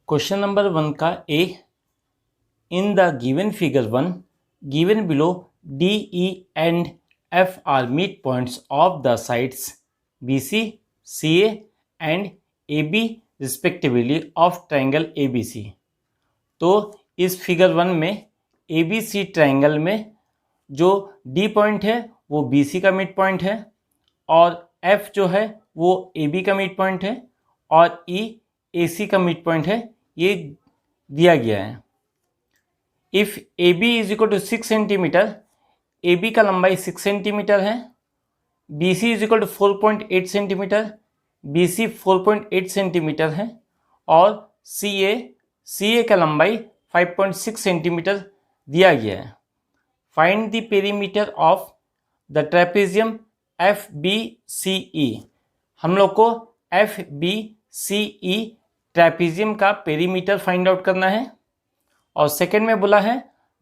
Question number 1 का A, in the given figure 1 given below D E and F are mid points of the sides B C C and A B respectively of triangle A B C. तो इस figure 1 में A B C triangle में जो D point है वो B C का mid point है और एफ जो है वो ए बी का मिड पॉइंट है और ई ए सी का मिड पॉइंट है, ये दिया गया है। If A B is equal to 6 centimetre, A B का लंबाई 6 सेंटीमीटर है, B C is equal to 4.8 centimetre, B C 4.8 centimetre है और सी ए का लंबाई 5.6 सेंटीमीटर दिया गया है। Find the perimeter of the trapezium F B C E. हम लोग को F B C E trapezium का पेरीमीटर फाइंड आउट करना है और सेकंड में बोला है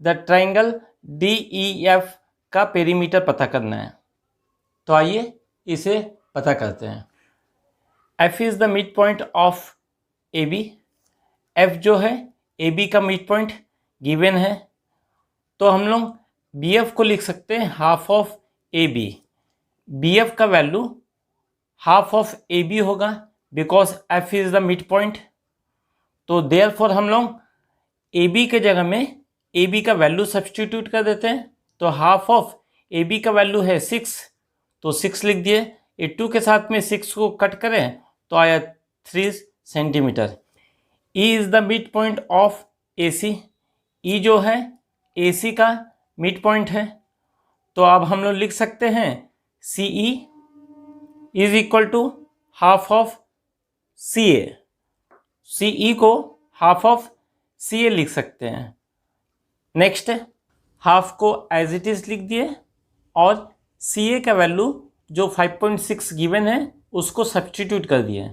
the triangle D E F का पेरीमीटर पता करना है। तो आइए इसे पता करते हैं। F is the mid point of A B. F जो है ए बी का मिड पॉइंट गिवन है, तो हम लोग बी एफ को लिख सकते हैं half of A B. B F का value half of A B होगा because F is the mid point. तो देयरफॉर हम लोग ए बी के जगह में ए बी का वैल्यू सब्सटीट्यूट कर देते हैं। तो हाफ ऑफ ए बी का वैल्यू है 6, तो 6 लिख दिए। ए 2 के साथ में 6 को कट करें तो आया 3 centimetre. E is the mid point of A C. E जो है ए सी का मिड पॉइंट है, तो अब हम लोग लिख सकते हैं C E is equal to half of C A. C E को हाफ ऑफ सी ए लिख सकते हैं। नेक्स्ट हाफ को एज इट इज़ लिख दिए और सी ए का वैल्यू जो 5.6 गिवन है उसको सब्सटीट्यूट कर दिए।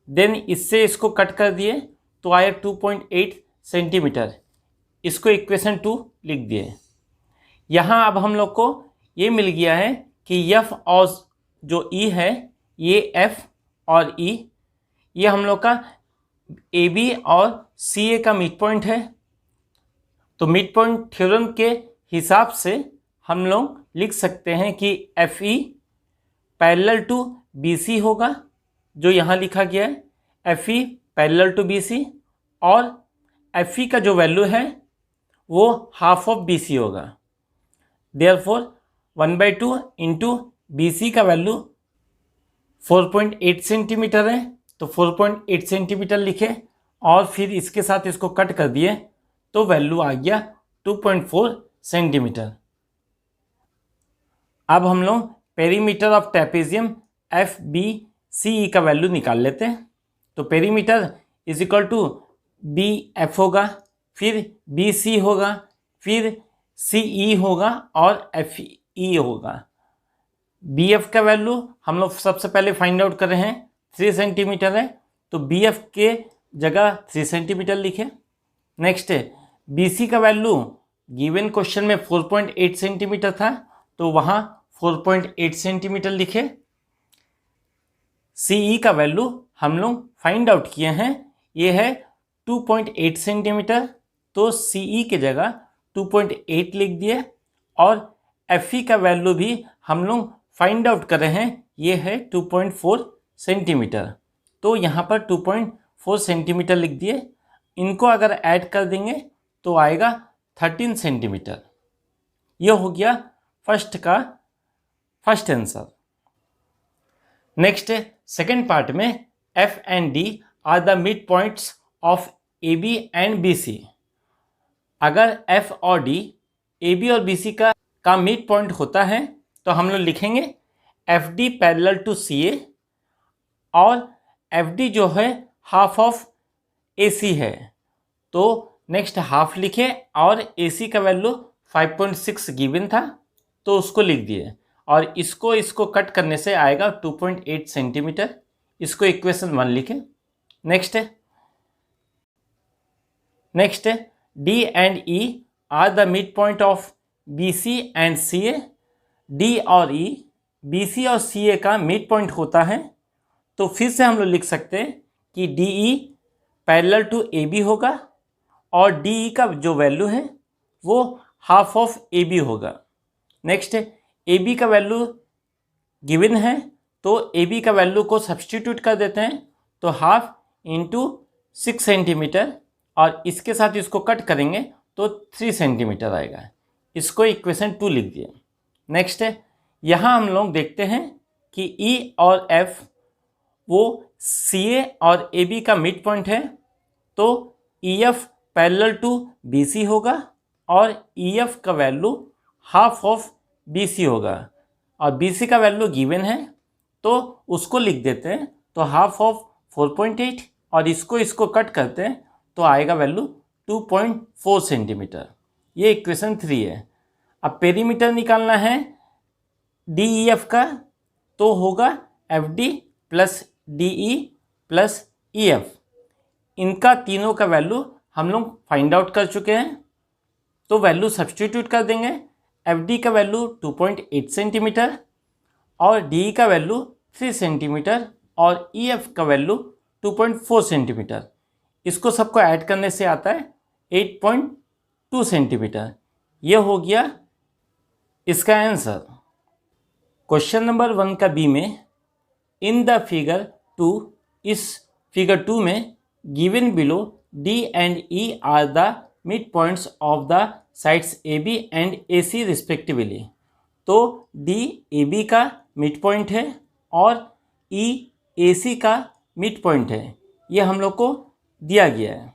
देन इससे इसको कट कर दिए तो आया 2.8 सेंटीमीटर। इसको इक्वेशन 2 लिख दिए। यहाँ अब हम लोग को ये मिल गया है कि एफ और जो ई है ये एफ और ई ये हम लोग का ए बी और सी ए का मिड पॉइंट है। तो मिड पॉइंट थ्योरम के हिसाब से हम लोग लिख सकते हैं कि F E parallel to B C होगा, जो यहाँ लिखा गया है F E parallel to B C, और एफ ई का जो वैल्यू है वो हाफ ऑफ बी सी होगा। देयरफॉर 1/2 इंटू बी सी का वैल्यू 4.8 सेंटीमीटर है, तो 4.8 सेंटीमीटर लिखे और फिर इसके साथ इसको कट कर दिए तो वैल्यू आ गया 2.4 सेंटीमीटर। अब हम लोग perimeter of trapezium F B C E का वैल्यू निकाल लेते हैं। तो perimeter is equal to B F होगा, फिर बी सी होगा, फिर सी ई होगा और एफ ई होगा। बी एफ का वैल्यू हम लोग सबसे पहले फाइंड आउट कर रहे हैं 3 सेंटीमीटर है, तो बी एफ के जगह 3 सेंटीमीटर लिखे। नेक्स्ट है बी सी का वैल्यू गिवन क्वेश्चन में 4.8 सेंटीमीटर था, तो वहाँ 4.8 सेंटीमीटर लिखे। सी ई का वैल्यू हम लोग फाइंड आउट किए हैं, ये है 2.8 सेंटीमीटर, तो सी ई के जगह 2.8 लिख दिए और एफ ई का वैल्यू भी हम लोग फाइंड आउट कर रहे हैं, ये है 2.4 सेंटीमीटर, तो यहाँ पर 2.4 सेंटीमीटर लिख दिए। इनको अगर ऐड कर देंगे तो आएगा 13 सेंटीमीटर। यह हो गया first answer. Next second part में F and D are the mid points of A B and B C. अगर एफ और डी ए बी और बी सी का मिड पॉइंट होता है तो हम लोग लिखेंगे F D parallel to C A और एफ डी जो है हाफ ऑफ ए सी है, तो नेक्स्ट हाफ लिखे और ए सी का वैल्यू 5.6 गिवन था तो उसको लिख दिए और इसको कट करने से आएगा 2.8 सेंटीमीटर। इसको इक्वेशन 1 लिखे। Next D and E are the mid point of B C and C A. D और ई बी सी और सी ए का मिड पॉइंट होता है, तो फिर से हम लोग लिख सकते हैं कि D E parallel to A B होगा और डी ई का जो वैल्यू है वो हाफ ऑफ ए बी होगा। नेक्स्ट ए बी का वैल्यू गिवन है तो ए बी का वैल्यू को सब्सटीट्यूट कर देते हैं, तो हाफ इंटू 6 सेंटीमीटर और इसके साथ इसको कट करेंगे तो 3 सेंटीमीटर आएगा। इसको इक्वेशन 2 लिख दिए। नेक्स्ट यहाँ हम लोग देखते हैं कि ई और एफ वो सी ए और ए बी का मिड पॉइंट है, तो E F parallel to B C होगा और ई एफ का value half of B C होगा और बी सी का वैल्यू गिवन है तो उसको लिख देते हैं, तो हाफ ऑफ 4.8 और इसको कट करते हैं तो आएगा वैल्यू 2.4 सेंटीमीटर। ये इक्वेशन 3 है। अब पेरीमीटर निकालना है डी ई एफ का, तो होगा F D plus D E plus E F. इनका तीनों का वैल्यू हम लोग फाइंड आउट कर चुके हैं, तो वैल्यू सब्सटीट्यूट कर देंगे। एफ डी का वैल्यू 2.8 सेंटीमीटर और डी ई का वैल्यू 3 सेंटीमीटर और ई एफ का वैल्यू 2.4 सेंटीमीटर। इसको सबको ऐड करने से आता है 8.2 सेंटीमीटर। ये हो गया इसका आंसर। क्वेश्चन नंबर 1 का बी में इन द फिगर 2, इस फिगर 2 में given below D and E are the mid points of the sides A B and A C respectively. तो डी ए बी का मिड पॉइंट है और ई ए सी का mid point है, ये हम लोग को दिया गया है।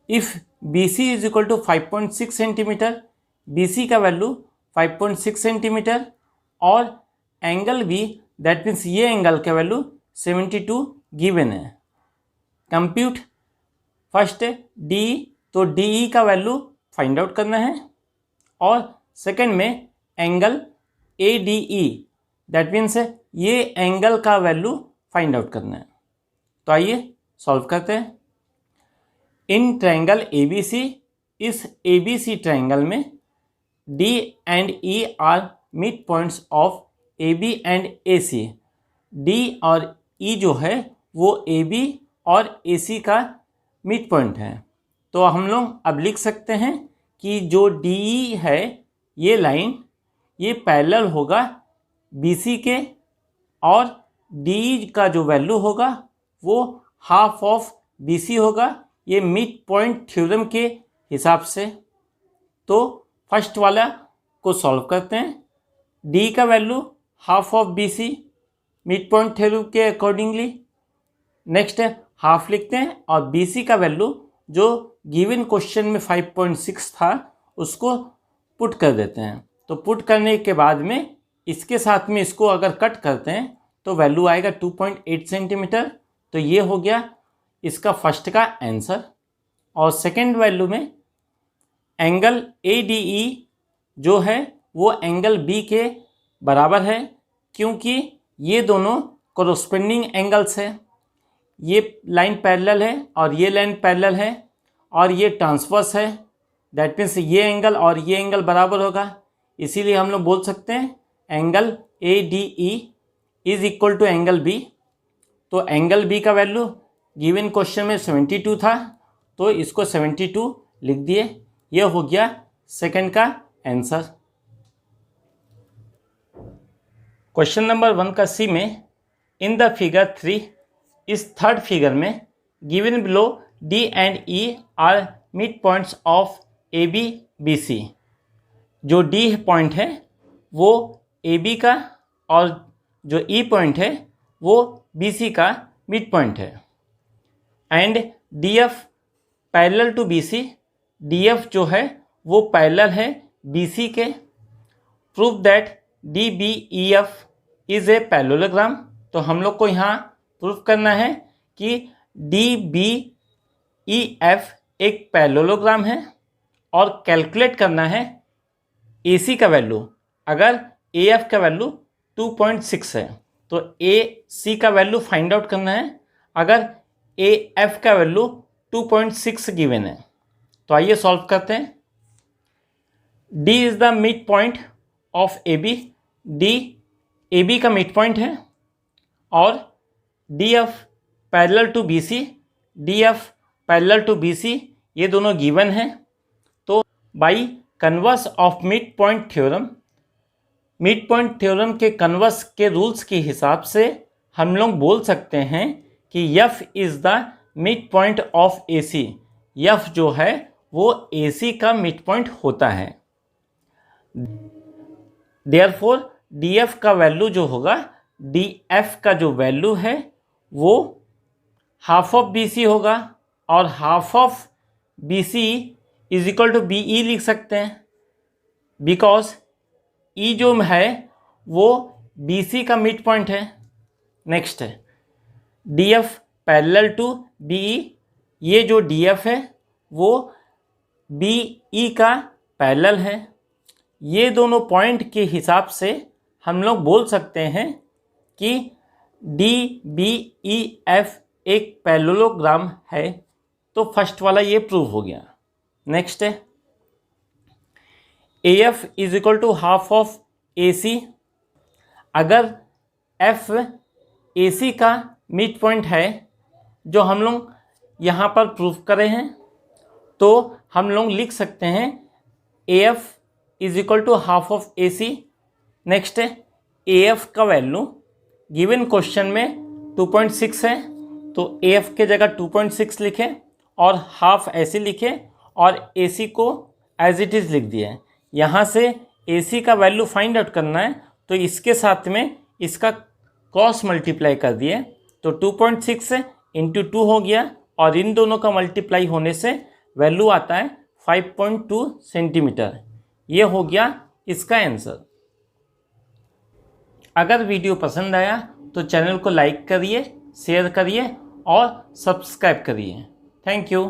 If B C is equal to 5.6 centimetre, B C का वैल्यू 5.6 सेंटीमीटर और एंगल बी दैट मीन्स ये एंगल का वैल्यू 72 गिवन है। कंप्यूट फर्स्ट डी, तो डी ई का वैल्यू फाइंड आउट करना है और सेकंड में angle A D E that means ये एंगल का वैल्यू फाइंड आउट करना है। तो आइए सॉल्व करते हैं। In triangle A B C, इस ए बी सी ट्रायंगल में D and E are mid points of A B and A C. D और ई जो है वो ए बी और ए सी का मिड पॉइंट है, तो हम लोग अब लिख सकते हैं कि जो डी ई है ये लाइन ये पैरेलल होगा बी सी के और डी का जो वैल्यू होगा वो हाफ ऑफ बी सी होगा, ये मिड पॉइंट थ्योरम के हिसाब से। तो फर्स्ट वाला को सॉल्व करते हैं। डी का value half of B C mid point theorem के अकॉर्डिंगली। नेक्स्ट हाफ लिखते हैं और बी सी का वैल्यू जो गिवन क्वेश्चन में 5.6 था उसको पुट कर देते हैं। तो पुट करने के बाद में इसके साथ में इसको अगर कट करते हैं तो वैल्यू आएगा 2.8 सेंटीमीटर। तो ये हो गया इसका फर्स्ट का आंसर। और सेकंड वैल्यू में एंगल ए डी ई जो है वो एंगल बी के बराबर है, क्योंकि ये दोनों कोरोस्पेंडिंग एंगल्स है। ये लाइन पैरेलल है और ये लाइन पैरेलल है और ये ट्रांसवर्स है, दैट मीन्स ये एंगल और ये एंगल बराबर होगा। इसीलिए हम लोग बोल सकते हैं angle A D E is equal to angle B. तो एंगल बी का वैल्यू गिवन क्वेश्चन में 72 था, तो इसको 72 लिख दिए। ये हो गया सेकंड का आंसर। क्वेश्चन नंबर 1 का सी में इन द फिगर 3, इस थर्ड फिगर में given below D and E are mid points of A B B C. जो डी पॉइंट है वो ए बी का और जो ई पॉइंट है वो बी सी का मिड पॉइंट है। And D F parallel to B C, D F जो है वो पैरेलल है बी सी के। Prove that D B E F is a parallelogram. तो हम लोग को यहाँ प्रूफ करना है कि डी बी ई एफ एक पैरेललोग्राम है और कैलकुलेट करना है ए सी का वैल्यू। अगर ए एफ का वैल्यू 2.6 है तो ए सी का वैल्यू फाइंड आउट करना है। अगर ए एफ का वैल्यू 2.6 गिवन है तो आइए सॉल्व करते हैं। D is the mid point of A B, D A B का मिड पॉइंट है और D F parallel to B C, D F parallel to B C, ये दोनों गिवन हैं। तो by converse of mid point theorem, mid point theorem के converse के rules के हिसाब से हम लोग बोल सकते हैं कि F is the mid point of A C. F जो है वो ए सी का मिड पॉइंट होता है। देयरफॉर डी एफ का वैल्यू जो होगा, डी एफ का जो वैल्यू है वो हाफ ऑफ बी सी होगा, और half of B C is equal to B E लिख सकते हैं, बिकॉज ई जो है वो बी सी का मिड पॉइंट है। नेक्स्ट है D F parallel to B E, ये जो डी एफ है वो बी ई का पैरेलल है। ये दोनों पॉइंट के हिसाब से हम लोग बोल सकते हैं कि डी बी ई एफ एक पैरेललोग्राम है। तो फर्स्ट वाला ये प्रूव हो गया। नेक्स्ट है A F is equal to half of A C. अगर एफ ए सी का मिड पॉइंट है जो हम लोग यहाँ पर प्रूव करे हैं, तो हम लोग लिख सकते हैं A F is equal to half of A C. Next है ए एफ का वैल्यू गिवन क्वेश्चन में 2.6 है, तो ए एफ के जगह 2.6 लिखें और हाफ ऐसे लिखें और ए सी को एज इट इज़ लिख दिया है। यहाँ से ए सी का वैल्यू फाइंड आउट करना है, तो इसके साथ में इसका क्रॉस मल्टीप्लाई कर दिए, तो 2.6 इंटू 2 हो गया, और इन दोनों का मल्टीप्लाई होने से वैल्यू आता है 5.2 सेंटीमीटर। ये हो गया इसका आंसर। अगर वीडियो पसंद आया तो चैनल को लाइक करिए, शेयर करिए और सब्सक्राइब करिए। Thank you.